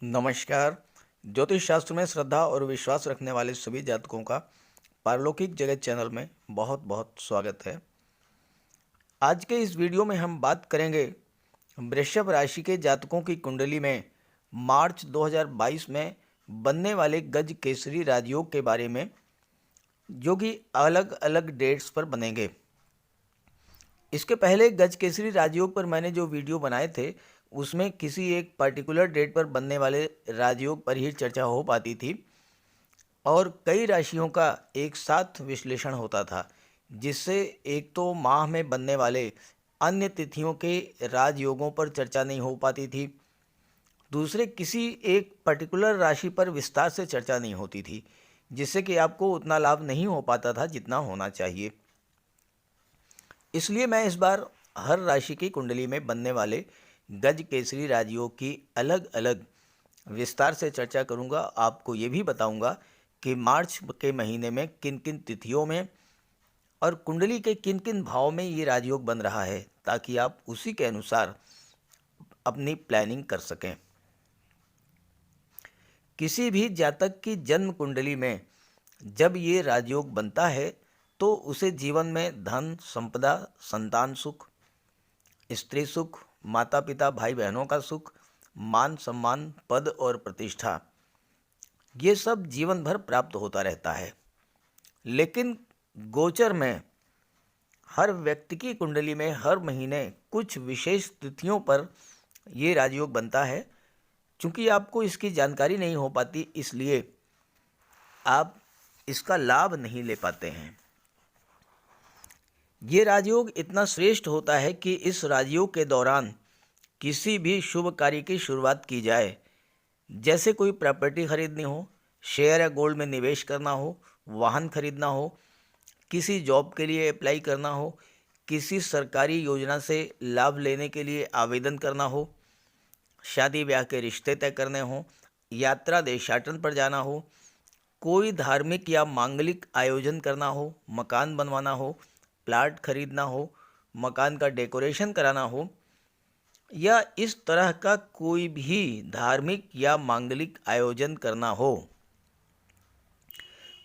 नमस्कार। ज्योतिष शास्त्र में श्रद्धा और विश्वास रखने वाले सभी जातकों का पारलौकिक जगत चैनल में बहुत बहुत स्वागत है। आज के इस वीडियो में हम बात करेंगे वृषभ राशि के जातकों की कुंडली में मार्च 2022 में बनने वाले गज केसरी राजयोग के बारे में, जो कि अलग अलग डेट्स पर बनेंगे। इसके पहले गज केसरी राजयोग पर मैंने जो वीडियो बनाए थे उसमें किसी एक पर्टिकुलर डेट पर बनने वाले राजयोग पर ही चर्चा हो पाती थी और कई राशियों का एक साथ विश्लेषण होता था, जिससे एक तो माह में बनने वाले अन्य तिथियों के राजयोगों पर चर्चा नहीं हो पाती थी, दूसरे किसी एक पर्टिकुलर राशि पर विस्तार से चर्चा नहीं होती थी, जिससे कि आपको उतना लाभ नहीं हो पाता था जितना होना चाहिए। इसलिए मैं इस बार हर राशि की कुंडली में बनने वाले गज केसरी राजयोग की अलग अलग विस्तार से चर्चा करूंगा। आपको ये भी बताऊंगा कि मार्च के महीने में किन किन तिथियों में और कुंडली के किन किन भाव में ये राजयोग बन रहा है, ताकि आप उसी के अनुसार अपनी प्लानिंग कर सकें। किसी भी जातक की जन्म कुंडली में जब ये राजयोग बनता है तो उसे जीवन में धन, संपदा, संतान सुख, स्त्री सुख, माता पिता भाई बहनों का सुख, मान सम्मान, पद और प्रतिष्ठा, ये सब जीवन भर प्राप्त होता रहता है। लेकिन गोचर में हर व्यक्ति की कुंडली में हर महीने कुछ विशेष तिथियों पर ये राजयोग बनता है। चूंकि आपको इसकी जानकारी नहीं हो पाती, इसलिए आप इसका लाभ नहीं ले पाते हैं। ये राजयोग इतना श्रेष्ठ होता है कि इस राजयोग के दौरान किसी भी शुभ कार्य की शुरुआत की जाए, जैसे कोई प्रॉपर्टी खरीदनी हो, शेयर या गोल्ड में निवेश करना हो, वाहन खरीदना हो, किसी जॉब के लिए अप्लाई करना हो, किसी सरकारी योजना से लाभ लेने के लिए आवेदन करना हो, शादी ब्याह के रिश्ते तय करने हो, यात्रा देशाटन पर जाना हो, कोई धार्मिक या मांगलिक आयोजन करना हो, मकान बनवाना हो, प्लाट खरीदना हो, मकान का डेकोरेशन कराना हो, या इस तरह का कोई भी धार्मिक या मांगलिक आयोजन करना हो,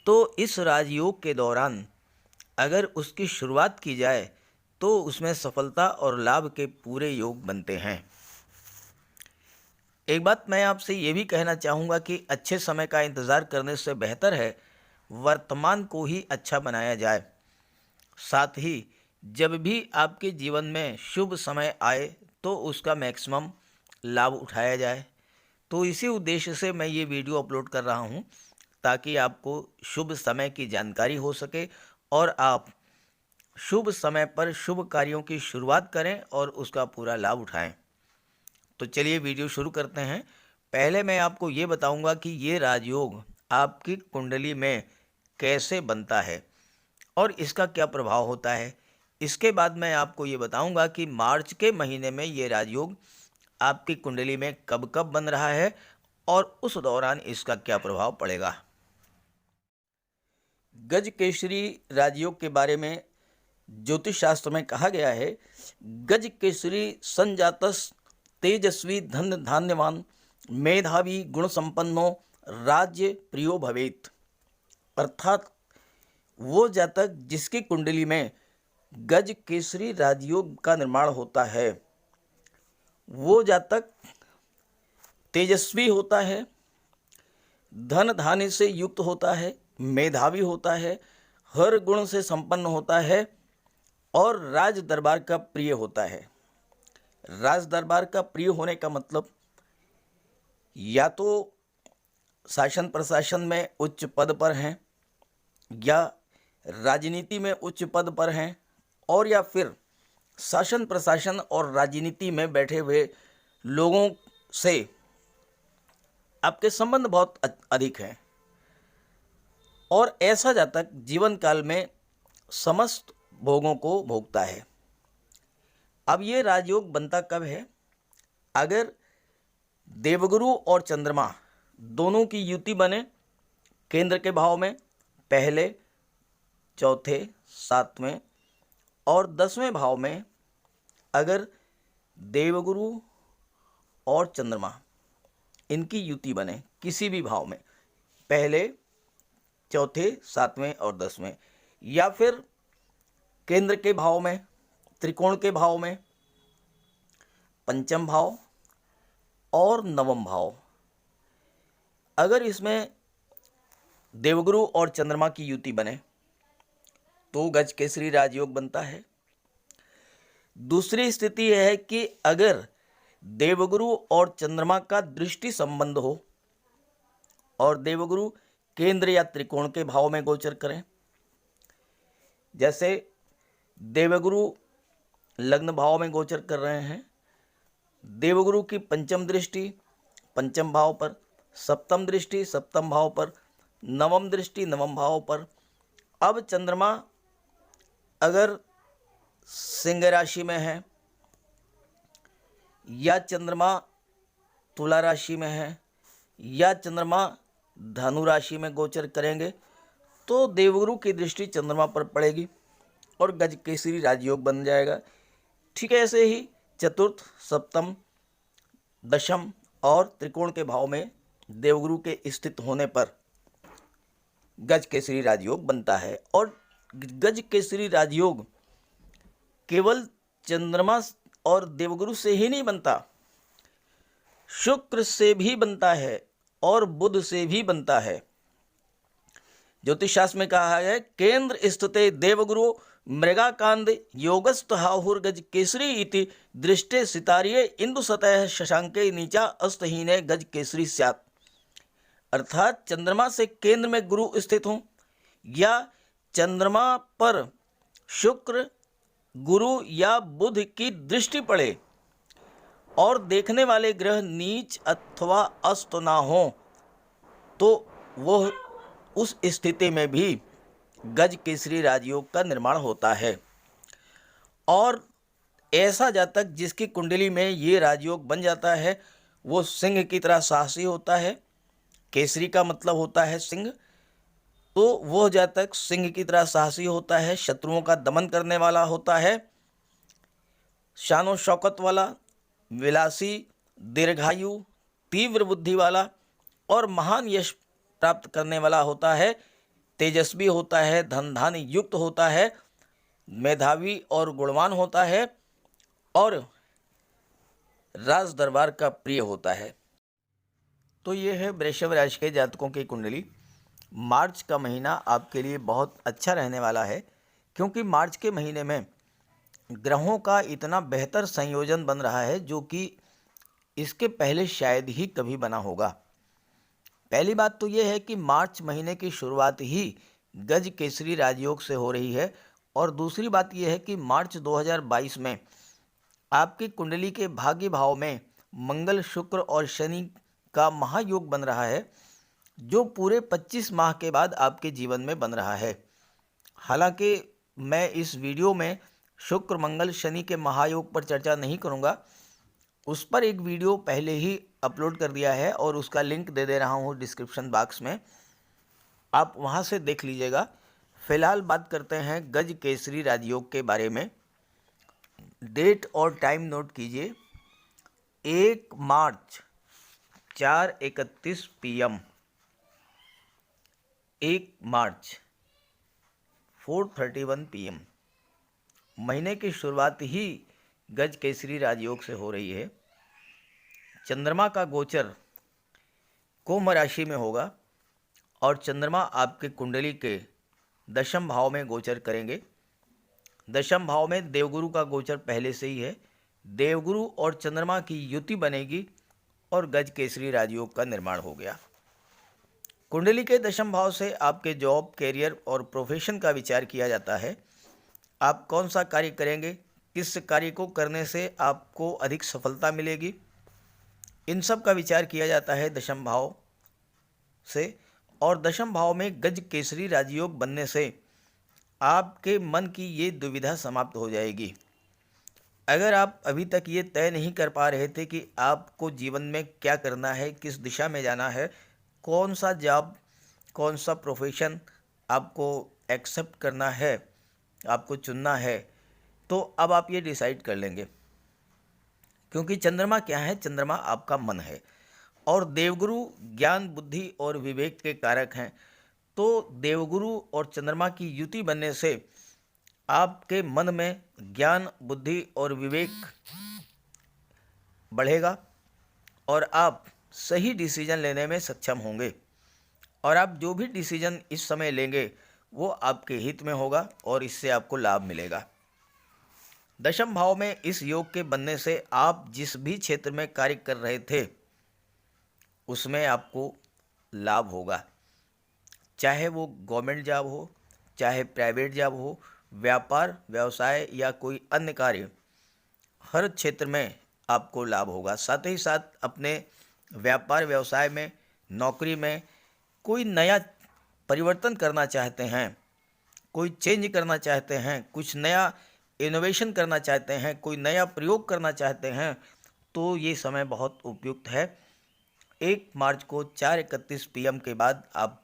तो इस राजयोग के दौरान अगर उसकी शुरुआत की जाए तो उसमें सफलता और लाभ के पूरे योग बनते हैं। एक बात मैं आपसे ये भी कहना चाहूँगा कि अच्छे समय का इंतज़ार करने से बेहतर है वर्तमान को ही अच्छा बनाया जाए। साथ ही जब भी आपके जीवन में शुभ समय आए तो उसका मैक्सिमम लाभ उठाया जाए। तो इसी उद्देश्य से मैं ये वीडियो अपलोड कर रहा हूँ, ताकि आपको शुभ समय की जानकारी हो सके और आप शुभ समय पर शुभ कार्यों की शुरुआत करें और उसका पूरा लाभ उठाएं। तो चलिए वीडियो शुरू करते हैं। पहले मैं आपको ये बताऊंगा कि ये राजयोग आपकी कुंडली में कैसे बनता है और इसका क्या प्रभाव होता है। इसके बाद मैं आपको ये बताऊंगा कि मार्च के महीने में ये राजयोग आपकी कुंडली में कब कब बन रहा है और उस दौरान इसका क्या प्रभाव पड़ेगा। गज केसरी राजयोग के बारे में ज्योतिष शास्त्र में कहा गया है, गज केसरी संजातस तेजस्वी धन धान्यवान मेधावी गुण संपन्नो राज्य प्रियो भवेत। अर्थात वो जातक जिसकी कुंडली में गज केसरी राजयोग का निर्माण होता है, वो जातक तेजस्वी होता है, धन धान्य से युक्त होता है, मेधावी होता है, हर गुण से संपन्न होता है और राज दरबार का प्रिय होता है। राज दरबार का प्रिय होने का मतलब या तो शासन प्रशासन में उच्च पद पर हैं, या राजनीति में उच्च पद पर हैं, और या फिर शासन प्रशासन और राजनीति में बैठे हुए लोगों से आपके संबंध बहुत अधिक हैं और ऐसा जातक जीवन काल में समस्त भोगों को भोगता है। अब ये राजयोग बनता कब है? अगर देवगुरु और चंद्रमा दोनों की युति बने केंद्र के भाव में, पहले, चौथे, सातवें और 10वें भाव में, अगर देवगुरु और चंद्रमा इनकी युति बने किसी भी भाव में, पहले, चौथे, सातवें और 10वें, या फिर केंद्र के भाव में, त्रिकोण के भाव में, पंचम भाव और नवम भाव। अगर इसमें देवगुरु और चंद्रमा की युति बने तो गज केसरी राजयोग बनता है। दूसरी स्थिति यह है कि अगर देवगुरु और चंद्रमा का दृष्टि संबंध हो और देवगुरु केंद्र या त्रिकोण के भाव में गोचर करें, जैसे देवगुरु लग्न भाव में गोचर कर रहे हैं, देवगुरु की पंचम दृष्टि पंचम भाव पर, सप्तम दृष्टि सप्तम भाव पर, नवम दृष्टि नवम भाव पर। अब चंद्रमा अगर सिंह राशि में है या चंद्रमा तुला राशि में है या चंद्रमा धनु राशि में गोचर करेंगे तो देवगुरु की दृष्टि चंद्रमा पर पड़ेगी और गज केसरी राजयोग बन जाएगा। ठीक है, ऐसे ही चतुर्थ, सप्तम, दशम और त्रिकोण के भाव में देवगुरु के स्थित होने पर गज केसरी राजयोग बनता है। और गज केसरी राजयोग केवल चंद्रमा और देवगुरु से ही नहीं बनता, शुक्र से भी बनता है और बुध से भी बनता है। ज्योतिष शास्त्र में कहा है केंद्र स्थिते देवगुरु मृगाकांद योगस्थ हाहुर्गज केसरी इति दृष्टे सितारिये इंदु सतह शशांके नीचा अस्तहीने गज केसरी स्यात्। अर्थात चंद्रमा से केंद्र में गुरु स्थित हों या चंद्रमा पर शुक्र, गुरु या बुध की दृष्टि पड़े और देखने वाले ग्रह नीच अथवा अस्त ना हो तो वह उस स्थिति में भी गज केसरी राजयोग का निर्माण होता है। और ऐसा जातक जिसकी कुंडली में ये राजयोग बन जाता है वो सिंह की तरह साहसी होता है। केसरी का मतलब होता है सिंह, तो वह जातक सिंह की तरह साहसी होता है, शत्रुओं का दमन करने वाला होता है, शानो शौकत वाला, विलासी, दीर्घायु, तीव्र बुद्धि वाला और महान यश प्राप्त करने वाला होता है, तेजस्वी होता है, धन धान्य युक्त होता है, मेधावी और गुणवान होता है और राज दरबार का प्रिय होता है। तो ये है वृषभ राशि के जातकों की कुंडली। मार्च का महीना आपके लिए बहुत अच्छा रहने वाला है क्योंकि मार्च के महीने में ग्रहों का इतना बेहतर संयोजन बन रहा है जो कि इसके पहले शायद ही कभी बना होगा। पहली बात तो ये है कि मार्च महीने की शुरुआत ही गज केसरी राजयोग से हो रही है और दूसरी बात यह है कि मार्च 2022 में आपकी कुंडली के भाग्य भाव में मंगल, शुक्र और शनि का महायोग बन रहा है जो पूरे 25 माह के बाद आपके जीवन में बन रहा है। हालांकि मैं इस वीडियो में शुक्र, मंगल, शनि के महायोग पर चर्चा नहीं करूंगा, उस पर एक वीडियो पहले ही अपलोड कर दिया है और उसका लिंक दे दे रहा हूँ डिस्क्रिप्शन बॉक्स में, आप वहाँ से देख लीजिएगा। फिलहाल बात करते हैं गज केसरी राजयोग के बारे में। डेट और टाइम नोट कीजिए, 1 मार्च 4:31 PM, 1 मार्च 4:31 PM। महीने की शुरुआत ही गज केसरी राजयोग से हो रही है। चंद्रमा का गोचर कुंभ राशि में होगा और चंद्रमा आपके कुंडली के दशम भाव में गोचर करेंगे। दशम भाव में देवगुरु का गोचर पहले से ही है। देवगुरु और चंद्रमा की युति बनेगी और गज केसरी राजयोग का निर्माण हो गया। कुंडली के दशम भाव से आपके जॉब, कैरियर और प्रोफेशन का विचार किया जाता है। आप कौन सा कार्य करेंगे, किस कार्य को करने से आपको अधिक सफलता मिलेगी, इन सब का विचार किया जाता है दशम भाव से। और दशम भाव में गज केसरी राजयोग बनने से आपके मन की ये दुविधा समाप्त हो जाएगी। अगर आप अभी तक ये तय नहीं कर पा रहे थे कि आपको जीवन में क्या करना है, किस दिशा में जाना है, कौन सा जॉब, कौन सा प्रोफेशन आपको एक्सेप्ट करना है, आपको चुनना है, तो अब आप ये डिसाइड कर लेंगे। क्योंकि चंद्रमा क्या है, चंद्रमा आपका मन है और देवगुरु ज्ञान बुद्धि और विवेक के कारक हैं। तो देवगुरु और चंद्रमा की युति बनने से आपके मन में ज्ञान बुद्धि और विवेक बढ़ेगा और आप सही डिसीजन लेने में सक्षम होंगे और आप जो भी डिसीजन इस समय लेंगे वो आपके हित में होगा और इससे आपको लाभ मिलेगा। दशम भाव में इस योग के बनने से आप जिस भी क्षेत्र में कार्य कर रहे थे उसमें आपको लाभ होगा, चाहे वो गवर्नमेंट जॉब हो, चाहे प्राइवेट जॉब हो, व्यापार व्यवसाय या कोई अन्य कार्य, हर क्षेत्र में आपको लाभ होगा। साथ ही साथ अपने व्यापार व्यवसाय में, नौकरी में कोई नया परिवर्तन करना चाहते हैं, कोई चेंज करना चाहते हैं, कुछ नया इनोवेशन करना चाहते हैं, कोई नया प्रयोग करना चाहते हैं, तो ये समय बहुत उपयुक्त है। 1 मार्च को 4:31 PM के बाद आप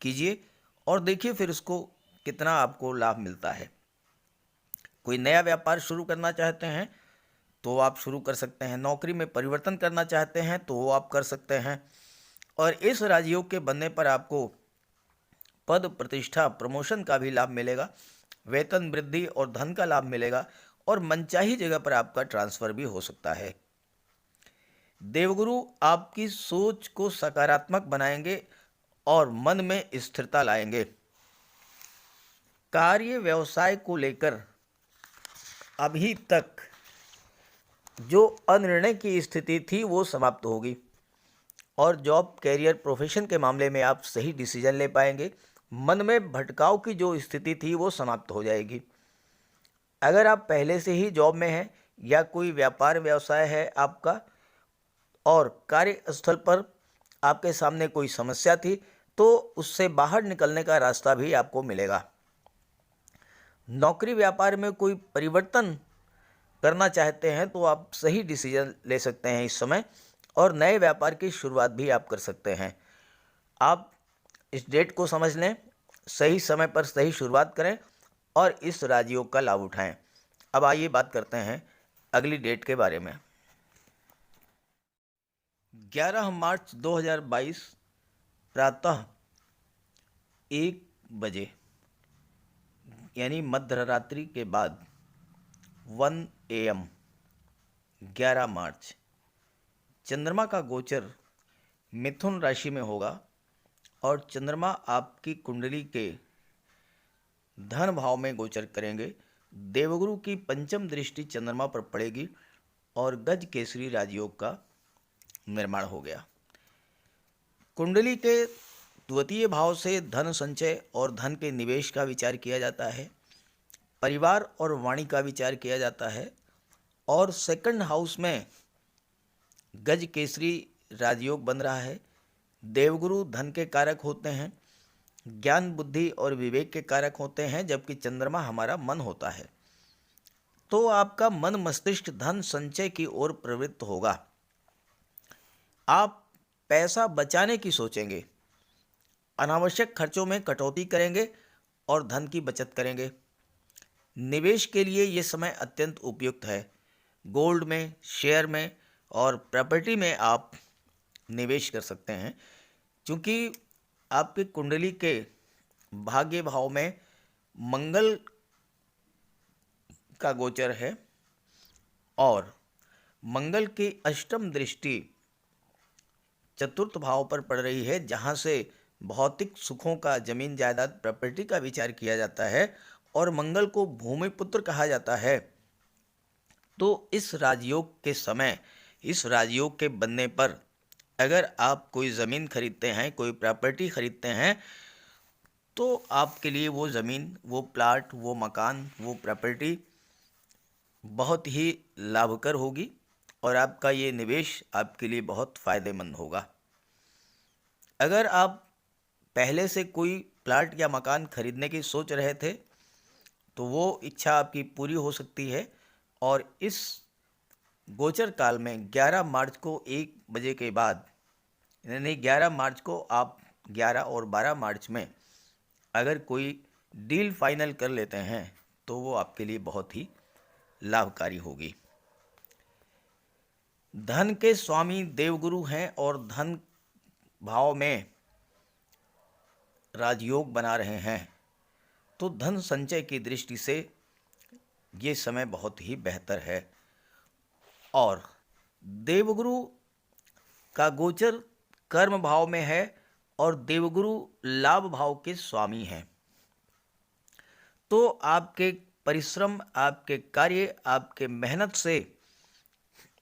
कीजिए और देखिए फिर उसको कितना आपको लाभ मिलता है। कोई नया व्यापार शुरू करना चाहते हैं तो आप शुरू कर सकते हैं, नौकरी में परिवर्तन करना चाहते हैं तो वो आप कर सकते हैं। और इस राजयोग के बनने पर आपको पद प्रतिष्ठा प्रमोशन का भी लाभ मिलेगा, वेतन वृद्धि और धन का लाभ मिलेगा और मनचाही जगह पर आपका ट्रांसफर भी हो सकता है। देवगुरु आपकी सोच को सकारात्मक बनाएंगे और मन में स्थिरता लाएंगे। कार्य व्यवसाय को लेकर अभी तक जो अनिर्णय की स्थिति थी वो समाप्त होगी और जॉब कैरियर प्रोफेशन के मामले में आप सही डिसीजन ले पाएंगे। मन में भटकाव की जो स्थिति थी वो समाप्त हो जाएगी। अगर आप पहले से ही जॉब में हैं या कोई व्यापार व्यवसाय है आपका और कार्यस्थल पर आपके सामने कोई समस्या थी तो उससे बाहर निकलने का रास्ता भी आपको मिलेगा। नौकरी व्यापार में कोई परिवर्तन करना चाहते हैं तो आप सही डिसीजन ले सकते हैं इस समय और नए व्यापार की शुरुआत भी आप कर सकते हैं। आप इस डेट को समझ लें, सही समय पर सही शुरुआत करें और इस राजयोग का लाभ उठाएं। अब आइए बात करते हैं अगली डेट के बारे में। 11 मार्च 2022 प्रातः 1 बजे यानी मध्य रात्रि के बाद 1 AM 11 मार्च चंद्रमा का गोचर मिथुन राशि में होगा और चंद्रमा आपकी कुंडली के धन भाव में गोचर करेंगे। देवगुरु की पंचम दृष्टि चंद्रमा पर पड़ेगी और गज केसरी राजयोग का निर्माण हो गया। कुंडली के द्वितीय भाव से धन संचय और धन के निवेश का विचार किया जाता है, परिवार और वाणी का विचार किया जाता है और सेकंड हाउस में गज केसरी राजयोग बन रहा है। देवगुरु धन के कारक होते हैं, ज्ञान बुद्धि और विवेक के कारक होते हैं, जबकि चंद्रमा हमारा मन होता है। तो आपका मन मस्तिष्क धन संचय की ओर प्रवृत्त होगा। आप पैसा बचाने की सोचेंगे, अनावश्यक खर्चों में कटौती करेंगे और धन की बचत करेंगे। निवेश के लिए ये समय अत्यंत उपयुक्त है। गोल्ड में, शेयर में और प्रॉपर्टी में आप निवेश कर सकते हैं, क्योंकि आपकी कुंडली के भाग्य भाव में मंगल का गोचर है और मंगल की अष्टम दृष्टि चतुर्थ भाव पर पड़ रही है, जहां से भौतिक सुखों का, जमीन जायदाद प्रॉपर्टी का विचार किया जाता है और मंगल को भूमि पुत्र कहा जाता है। तो इस राजयोग के समय, इस राजयोग के बनने पर अगर आप कोई ज़मीन खरीदते हैं, कोई प्रॉपर्टी खरीदते हैं, तो आपके लिए वो ज़मीन, वो प्लाट, वो मकान, वो प्रॉपर्टी बहुत ही लाभकर होगी और आपका ये निवेश आपके लिए बहुत फ़ायदेमंद होगा। अगर आप पहले से कोई प्लाट या मकान खरीदने की सोच रहे थे तो वो इच्छा आपकी पूरी हो सकती है और इस गोचर काल में 11 मार्च को 1 बजे के बाद, यानी 11 मार्च को आप 11 और 12 मार्च में अगर कोई डील फाइनल कर लेते हैं तो वो आपके लिए बहुत ही लाभकारी होगी। धन के स्वामी देवगुरु हैं और धन भाव में राजयोग बना रहे हैं, तो धन संचय की दृष्टि से ये समय बहुत ही बेहतर है। और देवगुरु का गोचर कर्म भाव में है और देवगुरु लाभ भाव के स्वामी हैं, तो आपके परिश्रम, आपके कार्य, आपके मेहनत से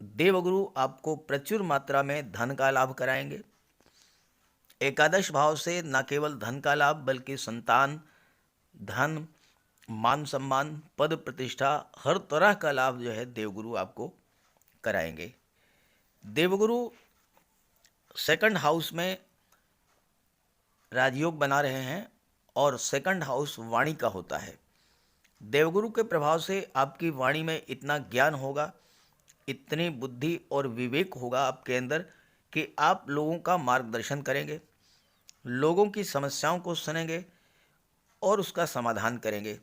देवगुरु आपको प्रचुर मात्रा में धन का लाभ कराएंगे। एकादश भाव से न केवल धन का लाभ बल्कि संतान, धन, मान सम्मान, पद प्रतिष्ठा, हर तरह का लाभ जो है देवगुरु आपको कराएंगे। देवगुरु सेकंड हाउस में राजयोग बना रहे हैं और सेकंड हाउस वाणी का होता है। देवगुरु के प्रभाव से आपकी वाणी में इतना ज्ञान होगा, इतनी बुद्धि और विवेक होगा आपके अंदर कि आप लोगों का मार्गदर्शन करेंगे, लोगों की समस्याओं को सुनेंगे और उसका समाधान करेंगे।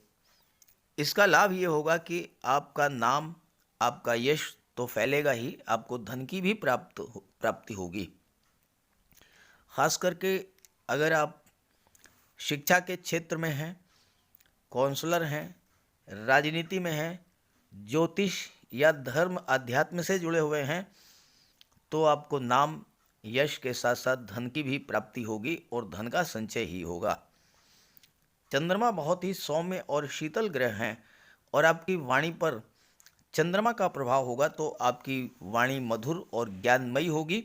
इसका लाभ ये होगा कि आपका नाम, आपका यश तो फैलेगा ही, आपको धन की भी प्राप्ति होगी। खास करके अगर आप शिक्षा के क्षेत्र में हैं, काउंसलर हैं, राजनीति में हैं, ज्योतिष या धर्म अध्यात्म से जुड़े हुए हैं, तो आपको नाम, यश के साथ साथ धन की भी प्राप्ति होगी और धन का संचय ही होगा। चंद्रमा बहुत ही सौम्य और शीतल ग्रह हैं और आपकी वाणी पर चंद्रमा का प्रभाव होगा, तो आपकी वाणी मधुर और ज्ञानमयी होगी।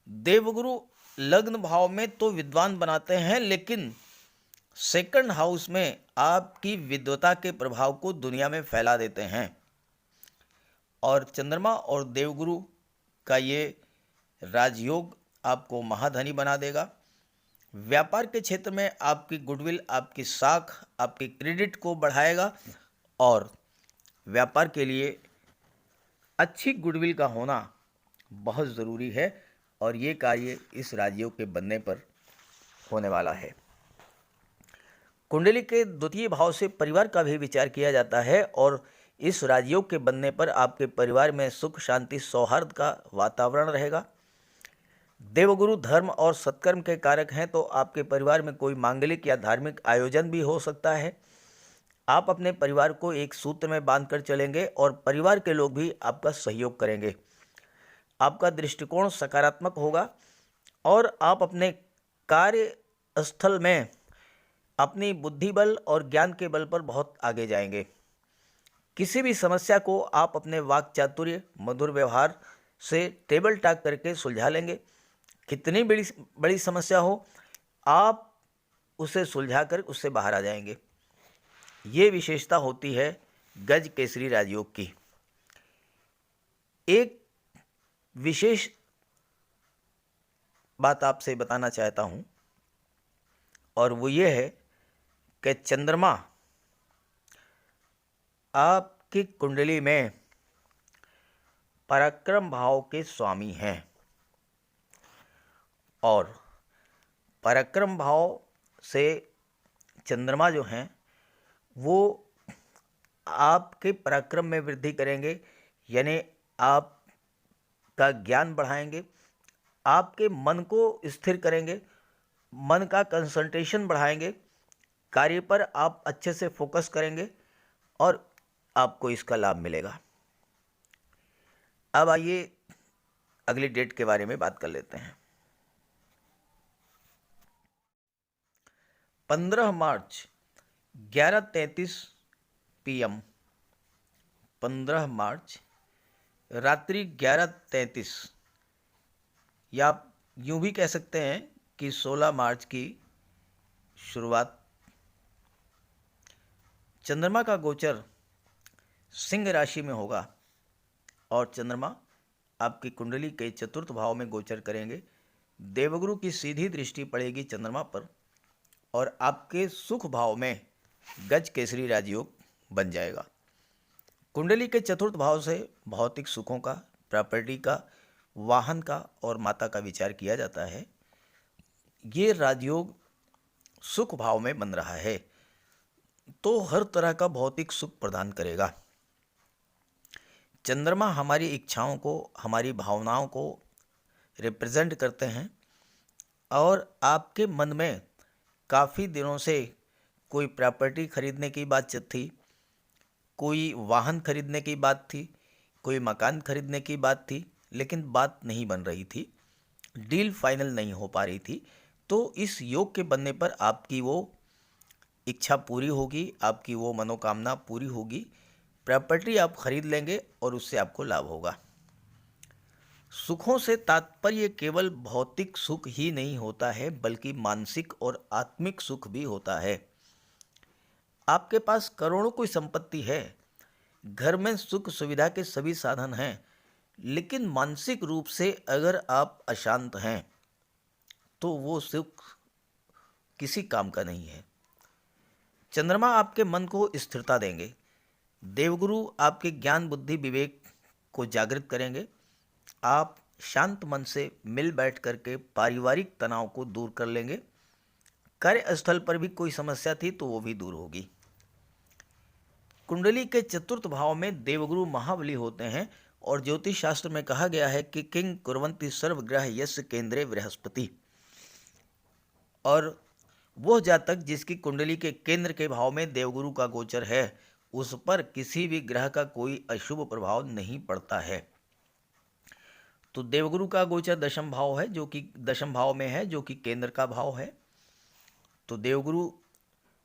देवगुरु लग्न भाव में तो विद्वान बनाते हैं, लेकिन सेकंड हाउस में आपकी विद्वता के प्रभाव को दुनिया में फैला देते हैं। और चंद्रमा और देवगुरु का ये राजयोग आपको महाधनी बना देगा। व्यापार के क्षेत्र में आपकी गुडविल, आपकी साख, आपकी क्रेडिट को बढ़ाएगा और व्यापार के लिए अच्छी गुडविल का होना बहुत ज़रूरी है और ये कार्य इस राजयोग के बनने पर होने वाला है। कुंडली के द्वितीय भाव से परिवार का भी विचार किया जाता है और इस राजयोग के बनने पर आपके परिवार में सुख, शांति, सौहार्द का वातावरण रहेगा। देवगुरु धर्म और सत्कर्म के कारक हैं, तो आपके परिवार में कोई मांगलिक या धार्मिक आयोजन भी हो सकता है। आप अपने परिवार को एक सूत्र में बांधकर चलेंगे और परिवार के लोग भी आपका सहयोग करेंगे। आपका दृष्टिकोण सकारात्मक होगा और आप अपने कार्य स्थल में अपनी बुद्धि बल और ज्ञान के बल पर बहुत आगे जाएंगे। किसी भी समस्या को आप अपने वाक चातुर्य, मधुर व्यवहार से टेबल टॉक करके सुलझा लेंगे। कितनी बड़ी समस्या हो, आप उसे सुलझाकर उससे बाहर आ जाएंगे। ये विशेषता होती है गज केसरी राजयोग की। एक विशेष बात आपसे बताना चाहता हूँ और वो ये है कि चंद्रमा आपकी कुंडली में पराक्रम भाव के स्वामी हैं और पराक्रम भाव से चंद्रमा जो हैं वो आपके पराक्रम में वृद्धि करेंगे, यानी आपका ज्ञान बढ़ाएंगे, आपके मन को स्थिर करेंगे, मन का कंसंट्रेशन बढ़ाएंगे, कार्य पर आप अच्छे से फोकस करेंगे और आपको इसका लाभ मिलेगा। अब आइए अगली डेट के बारे में बात कर लेते हैं। 15 मार्च 11:33 PM, 15 मार्च रात्रि 11:33, या आप यूँ भी कह सकते हैं कि 16 मार्च की शुरुआत। चंद्रमा का गोचर सिंह राशि में होगा और चंद्रमा आपकी कुंडली के चतुर्थ भाव में गोचर करेंगे। देवगुरु की सीधी दृष्टि पड़ेगी चंद्रमा पर और आपके सुख भाव में गज केसरी राजयोग बन जाएगा। कुंडली के चतुर्थ भाव से भौतिक सुखों का, प्रॉपर्टी का, वाहन का और माता का विचार किया जाता है। ये राजयोग सुख भाव में बन रहा है तो हर तरह का भौतिक सुख प्रदान करेगा। चंद्रमा हमारी इच्छाओं को, हमारी भावनाओं को रिप्रेजेंट करते हैं और आपके मन में काफ़ी दिनों से कोई प्रॉपर्टी खरीदने की बात थी, कोई वाहन खरीदने की बात थी, कोई मकान खरीदने की बात थी, लेकिन बात नहीं बन रही थी, डील फाइनल नहीं हो पा रही थी। तो इस योग के बनने पर आपकी वो इच्छा पूरी होगी, आपकी वो मनोकामना पूरी होगी, प्रॉपर्टी आप खरीद लेंगे और उससे आपको लाभ होगा। सुखों से तात्पर्य केवल भौतिक सुख ही नहीं होता है, बल्कि मानसिक और आत्मिक सुख भी होता है। आपके पास करोड़ों की संपत्ति है, घर में सुख सुविधा के सभी साधन हैं, लेकिन मानसिक रूप से अगर आप अशांत हैं तो वो सुख किसी काम का नहीं है। चंद्रमा आपके मन को स्थिरता देंगे, देवगुरु आपके ज्ञान बुद्धि विवेक को जागृत करेंगे। आप शांत मन से मिल बैठ करके पारिवारिक तनाव को दूर कर लेंगे। कार्यस्थल पर भी कोई समस्या थी तो वो भी दूर होगी। कुंडली के चतुर्थ भाव में देवगुरु महाबली होते हैं और ज्योतिष शास्त्र में कहा गया है कि किंग कुर्वन्ति सर्वग्रह यस्य केंद्रे बृहस्पति। और वह जातक जिसकी कुंडली के केंद्र के भाव में देवगुरु का गोचर है, उस पर किसी भी ग्रह का कोई अशुभ प्रभाव नहीं पड़ता है। तो देवगुरु का गोचर दशम भाव है, जो कि दशम भाव में है, जो कि केंद्र का भाव है। तो देवगुरु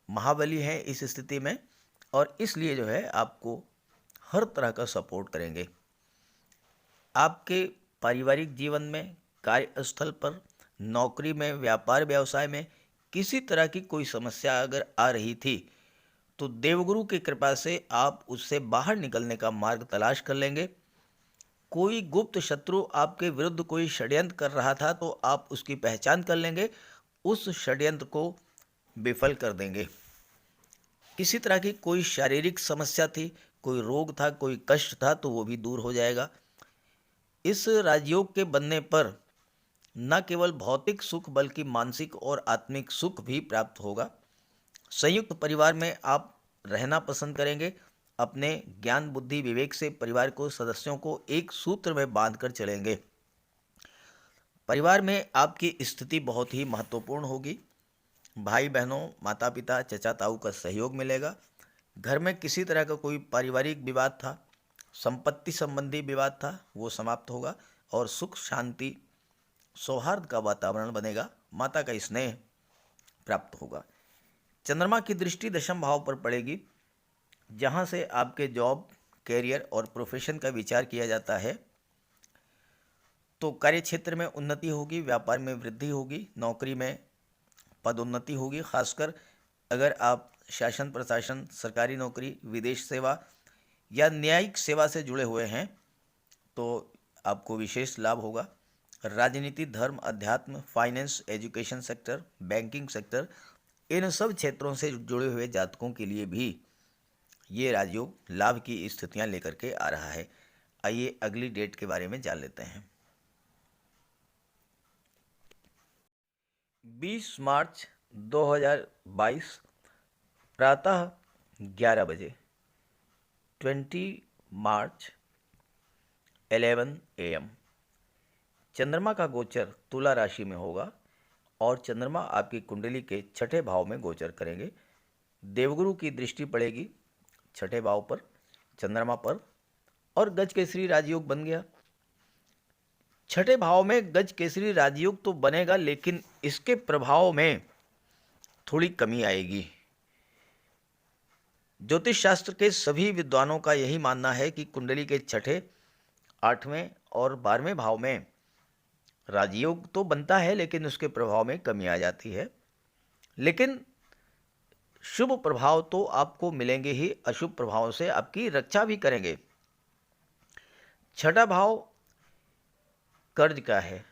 महाबली हैं इस स्थिति में, और इसलिए जो है आपको हर तरह का सपोर्ट करेंगे। आपके पारिवारिक जीवन में, कार्यस्थल पर, नौकरी में, व्यापार व्यवसाय में किसी तरह की कोई समस्या अगर आ रही थी तो देवगुरु की कृपा से आप उससे बाहर निकलने का मार्ग तलाश कर लेंगे। कोई गुप्त शत्रु आपके विरुद्ध कोई षड्यंत्र कर रहा था तो आप उसकी पहचान कर लेंगे, उस षड्यंत्र को विफल कर देंगे। किसी तरह की कोई शारीरिक समस्या थी, कोई रोग था, कोई कष्ट था, तो वो भी दूर हो जाएगा। इस राजयोग के बनने पर न केवल भौतिक सुख बल्कि मानसिक और आत्मिक सुख भी प्राप्त होगा। संयुक्त परिवार में आप रहना पसंद करेंगे। अपने ज्ञान बुद्धि विवेक से परिवार को, सदस्यों को एक सूत्र में बांधकर चलेंगे। परिवार में आपकी स्थिति बहुत ही महत्वपूर्ण होगी। भाई बहनों, माता पिता, चचा ताऊ का सहयोग मिलेगा। घर में किसी तरह का कोई पारिवारिक विवाद था, संपत्ति संबंधी विवाद था, वो समाप्त होगा और सुख शांति सौहार्द का वातावरण बनेगा। माता का स्नेह प्राप्त होगा। चंद्रमा की दृष्टि दशम भाव पर पड़ेगी, जहाँ से आपके जॉब, कैरियर और प्रोफेशन का विचार किया जाता है। तो कार्य क्षेत्र में उन्नति होगी, व्यापार में वृद्धि होगी, नौकरी में पदोन्नति होगी। खासकर अगर आप शासन प्रशासन, सरकारी नौकरी, विदेश सेवा या न्यायिक सेवा से जुड़े हुए हैं तो आपको विशेष लाभ होगा। राजनीति, धर्म, अध्यात्म, finance, education sector, banking sector, इन सब क्षेत्रों से जुड़े हुए जातकों के लिए भी ये राजयोग लाभ की स्थितियां लेकर के आ रहा है। आइए अगली डेट के बारे में जान लेते हैं। 20 मार्च 2022 प्रातः 11 बजे, 20 मार्च 11 AM चंद्रमा का गोचर तुला राशि में होगा और चंद्रमा आपकी कुंडली के छठे भाव में गोचर करेंगे। देवगुरु की दृष्टि पड़ेगी छठे भाव पर, चंद्रमा पर, और गज केसरी राजयोग बन गया। छठे भाव में गज केसरी राजयोग तो बनेगा, लेकिन इसके प्रभाव में थोड़ी कमी आएगी। ज्योतिष शास्त्र के सभी विद्वानों का यही मानना है कि कुंडली के छठे, 8वें और 12वें भाव में राजयोग तो बनता है, लेकिन उसके प्रभाव में कमी आ जाती है। लेकिन शुभ प्रभाव तो आपको मिलेंगे ही, अशुभ प्रभाव से आपकी रक्षा भी करेंगे। छठा भाव कर्ज का है,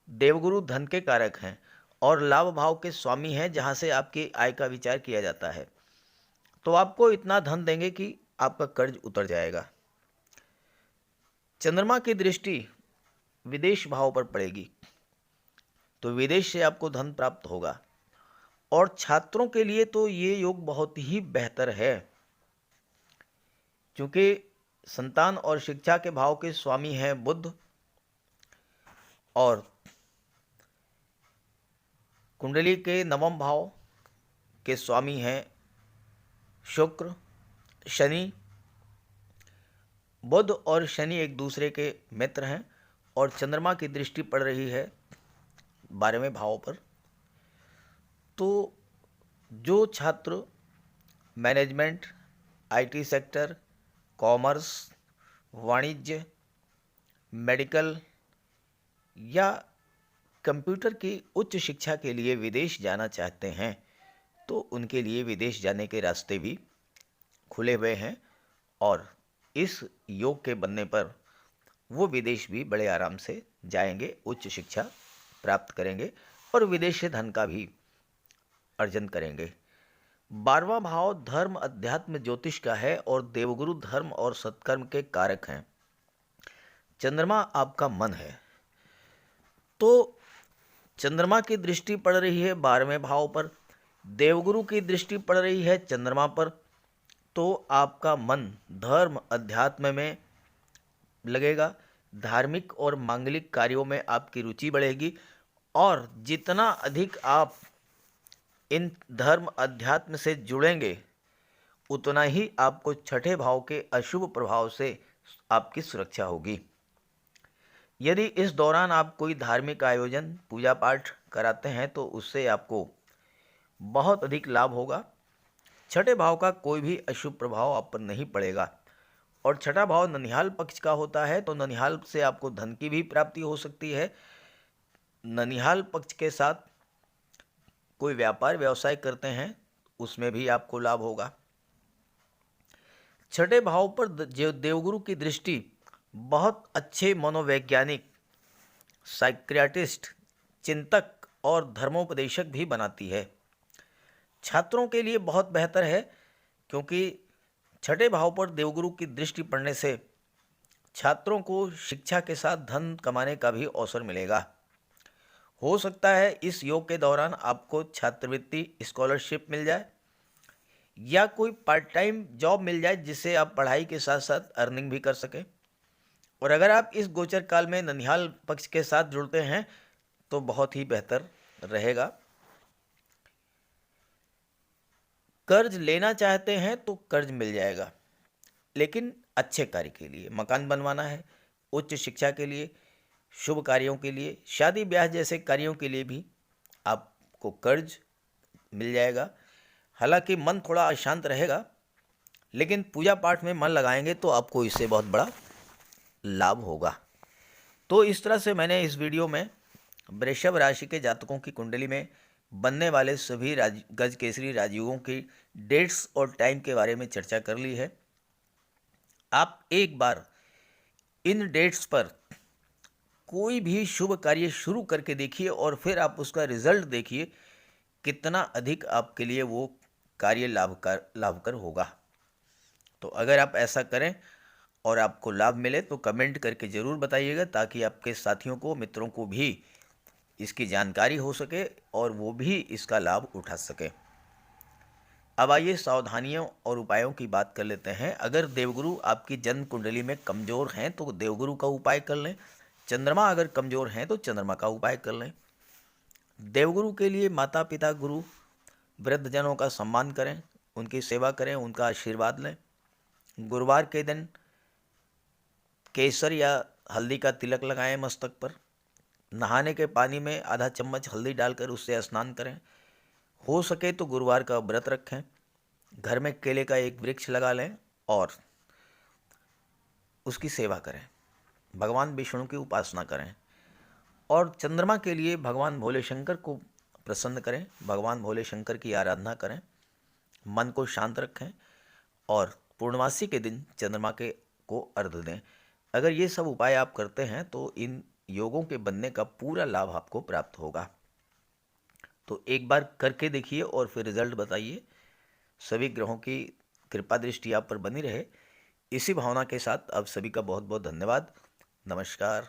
देवगुरु धन के कारक हैं और लाभ भाव के स्वामी हैं, जहां से आपकी आय का विचार किया जाता है। तो आपको इतना धन देंगे कि आपका कर्ज उतर जाएगा। चंद्रमा की दृष्टि विदेश भाव पर पड़ेगी, तो विदेश से आपको धन प्राप्त होगा। और छात्रों के लिए तो ये योग बहुत ही बेहतर है, क्योंकि संतान और शिक्षा के भाव के स्वामी हैं बुध, और कुंडली के नवम भाव के स्वामी हैं शुक्र, शनि। बुध और शनि एक दूसरे के मित्र हैं और चंद्रमा की दृष्टि पड़ रही है 12वें भाव पर। तो जो छात्र मैनेजमेंट, आईटी सेक्टर, कॉमर्स, वाणिज्य, मेडिकल या कंप्यूटर की उच्च शिक्षा के लिए विदेश जाना चाहते हैं तो उनके लिए विदेश जाने के रास्ते भी खुले हुए हैं, और इस योग के बनने पर वो विदेश भी बड़े आराम से जाएंगे, उच्च शिक्षा प्राप्त करेंगे और विदेश से धन का भी अर्जन करेंगे। 12वां भाव धर्म, अध्यात्म, ज्योतिष का है और देवगुरु धर्म और सत्कर्म के कारक हैं। चंद्रमा आपका मन है, तो चंद्रमा की दृष्टि पड़ रही है 12वें भाव पर, देवगुरु की दृष्टि पड़ रही है चंद्रमा पर, तो आपका मन धर्म अध्यात्म में लगेगा, धार्मिक और मांगलिक कार्यों में आपकी रुचि बढ़ेगी, और जितना अधिक आप इन धर्म अध्यात्म से जुड़ेंगे उतना ही आपको छठे भाव के अशुभ प्रभाव से आपकी सुरक्षा होगी। यदि इस दौरान आप कोई धार्मिक आयोजन, पूजा पाठ कराते हैं तो उससे आपको बहुत अधिक लाभ होगा। छठे भाव का कोई भी अशुभ प्रभाव आप पर नहीं पड़ेगा, और छठा भाव ननिहाल पक्ष का होता है, तो ननिहाल से आपको धन की भी प्राप्ति हो सकती है। ननिहाल पक्ष के साथ कोई व्यापार व्यवसाय करते हैं उसमें भी आपको लाभ होगा। छठे भाव पर देवगुरु की दृष्टि बहुत अच्छे मनोवैज्ञानिक, साइकियाट्रिस्ट, चिंतक और धर्मोपदेशक भी बनाती है। छात्रों के लिए बहुत बेहतर है, क्योंकि छठे भाव पर देवगुरु की दृष्टि पड़ने से छात्रों को शिक्षा के साथ धन कमाने का भी अवसर मिलेगा। हो सकता है इस योग के दौरान आपको छात्रवृत्ति, स्कॉलरशिप मिल जाए या कोई पार्ट टाइम जॉब मिल जाए जिससे आप पढ़ाई के साथ साथ अर्निंग भी कर सकें। और अगर आप इस गोचर काल में ननिहाल पक्ष के साथ जुड़ते हैं तो बहुत ही बेहतर रहेगा। कर्ज लेना चाहते हैं तो कर्ज मिल जाएगा, लेकिन अच्छे कार्य के लिए, मकान बनवाना है, उच्च शिक्षा के लिए, शुभ कार्यों के लिए, शादी ब्याह जैसे कार्यों के लिए भी आपको कर्ज मिल जाएगा। हालांकि मन थोड़ा अशांत रहेगा, लेकिन पूजा पाठ में मन लगाएंगे तो आपको इससे बहुत बड़ा लाभ होगा। तो इस तरह से मैंने इस वीडियो में वृषभ राशि के जातकों की कुंडली में बनने वाले सभी गज केसरी राजयोगों की डेट्स और टाइम के बारे में चर्चा कर ली है। आप एक बार इन डेट्स पर कोई भी शुभ कार्य शुरू करके देखिए और फिर आप उसका रिजल्ट देखिए, कितना अधिक आपके लिए वो कार्य लाभकर होगा। तो अगर आप ऐसा करें और आपको लाभ मिले तो कमेंट करके ज़रूर बताइएगा, ताकि आपके साथियों को, मित्रों को भी इसकी जानकारी हो सके और वो भी इसका लाभ उठा सके। अब आइए सावधानियों और उपायों की बात कर लेते हैं। अगर देवगुरु आपकी जन्म कुंडली में कमज़ोर हैं तो देवगुरु का उपाय कर लें। चंद्रमा अगर कमज़ोर हैं तो चंद्रमा का उपाय कर लें। देवगुरु के लिए माता पिता, गुरु, वृद्धजनों का सम्मान करें, उनकी सेवा करें, उनका आशीर्वाद लें। गुरुवार के दिन केसर या हल्दी का तिलक लगाएं मस्तक पर। नहाने के पानी में आधा चम्मच हल्दी डालकर उससे स्नान करें। हो सके तो गुरुवार का व्रत रखें। घर में केले का एक वृक्ष लगा लें और उसकी सेवा करें। भगवान विष्णु की उपासना करें। और चंद्रमा के लिए भगवान भोले शंकर को प्रसन्न करें, भगवान भोले शंकर की आराधना करें, मन को शांत रखें और पूर्णमासी के दिन चंद्रमा को अर्घ्य दें। अगर ये सब उपाय आप करते हैं तो इन योगों के बनने का पूरा लाभ आपको प्राप्त होगा। तो एक बार करके देखिए और फिर रिजल्ट बताइए। सभी ग्रहों की कृपा दृष्टि आप पर बनी रहे, इसी भावना के साथ आप सभी का बहुत बहुत धन्यवाद। नमस्कार।